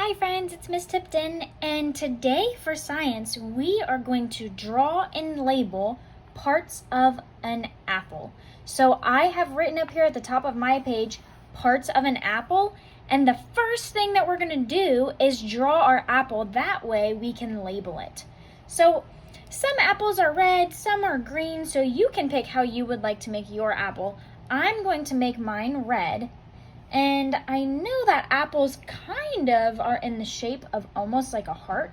Hi friends, it's Miss Tipton, and today for science we are going to draw and label parts of an apple. So I have written up here at the top of my page parts of an apple, and the first thing that we're going to do is draw our apple. That way we can label it. So some apples are red, some are green, so you can pick how you would like to make your apple. I'm going to make mine red. And I know that apples kind of are in the shape of almost like a heart.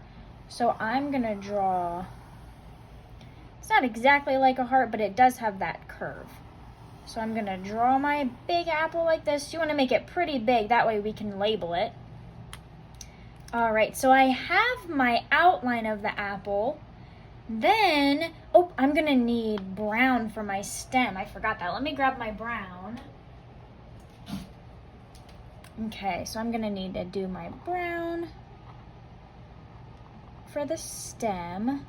So I'm going to draw, it's not exactly like a heart, but it does have that curve. So I'm going to draw my big apple like this. You want to make it pretty big, that way we can label it. All right, so I have my outline of the apple. Then, I'm going to need brown for my stem. I forgot that. Let me grab my brown. Okay, so I'm gonna need to do my brown for the stem.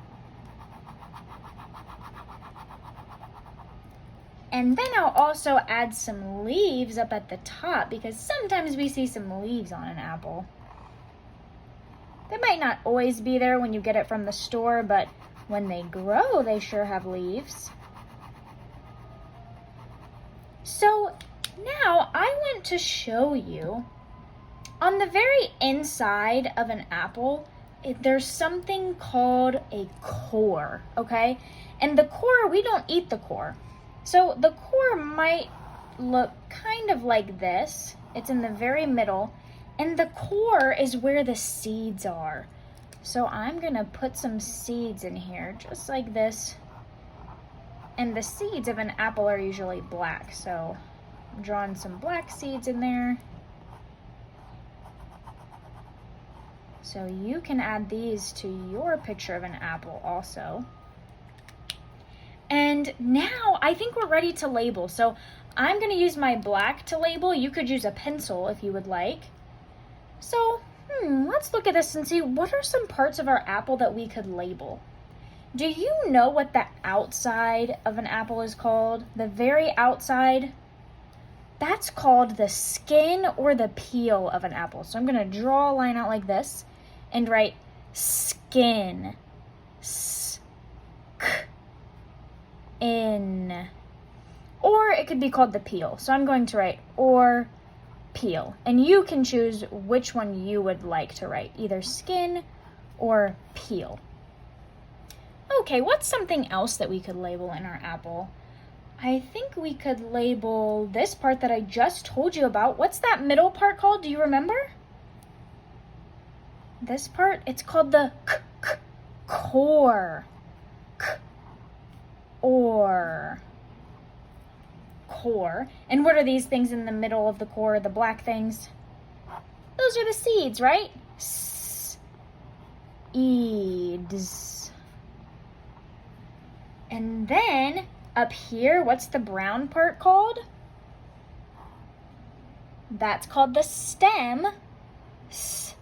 And then I'll also add some leaves up at the top because sometimes we see some leaves on an apple. They might not always be there when you get it from the store, but when they grow, they sure have leaves. So now I want to show you on the very inside of an apple, there's something called a core, okay? And the core, we don't eat the core. So the core might look kind of like this. It's in the very middle, and the core is where the seeds are. So I'm gonna put some seeds in here, just like this. And the seeds of an apple are usually black, so I'm drawing some black seeds in there. So you can add these to your picture of an apple also. And now I think we're ready to label. So I'm gonna use my black to label. You could use a pencil if you would like. So, let's look at this and see what are some parts of our apple that we could label. Do you know what the outside of an apple is called? The very outside? That's called the skin or the peel of an apple. So I'm gonna draw a line out like this and write skin, S-K-I-N. Or it could be called the peel. So I'm going to write or peel. And you can choose which one you would like to write, either skin or peel. Okay, what's something else that we could label in our apple? I think we could label this part that I just told you about. What's that middle part called? Do you remember? This part, it's called the core. Core. And what are these things in the middle of the core, the black things? Those are the seeds, right? Seeds. And then up here, what's the brown part called? That's called the stem. S-T-M.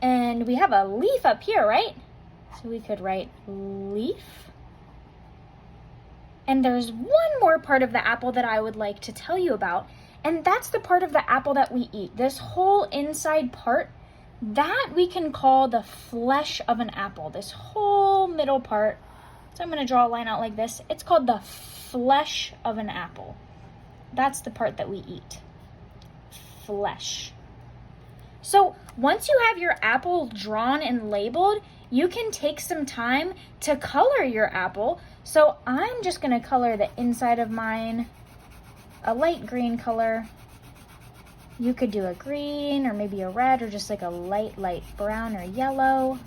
And we have a leaf up here, right? So we could write leaf. And there's one more part of the apple that I would like to tell you about, and that's the part of the apple that we eat. This whole inside part, that we can call the flesh of an apple, this whole middle part. So I'm going to draw a line out like this. It's called the flesh of an apple. That's the part that we eat. Flesh. So once you have your apple drawn and labeled, you can take some time to color your apple. So I'm just going to color the inside of mine a light green color. You could do a green or maybe a red or just like a light brown or yellow.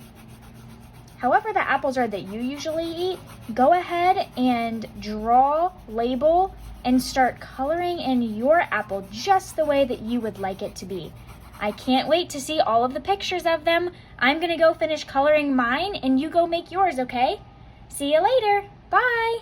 However the apples are that you usually eat, go ahead and draw, label, and start coloring in your apple just the way that you would like it to be. I can't wait to see all of the pictures of them. I'm gonna go finish coloring mine and you go make yours, okay? See you later. Bye.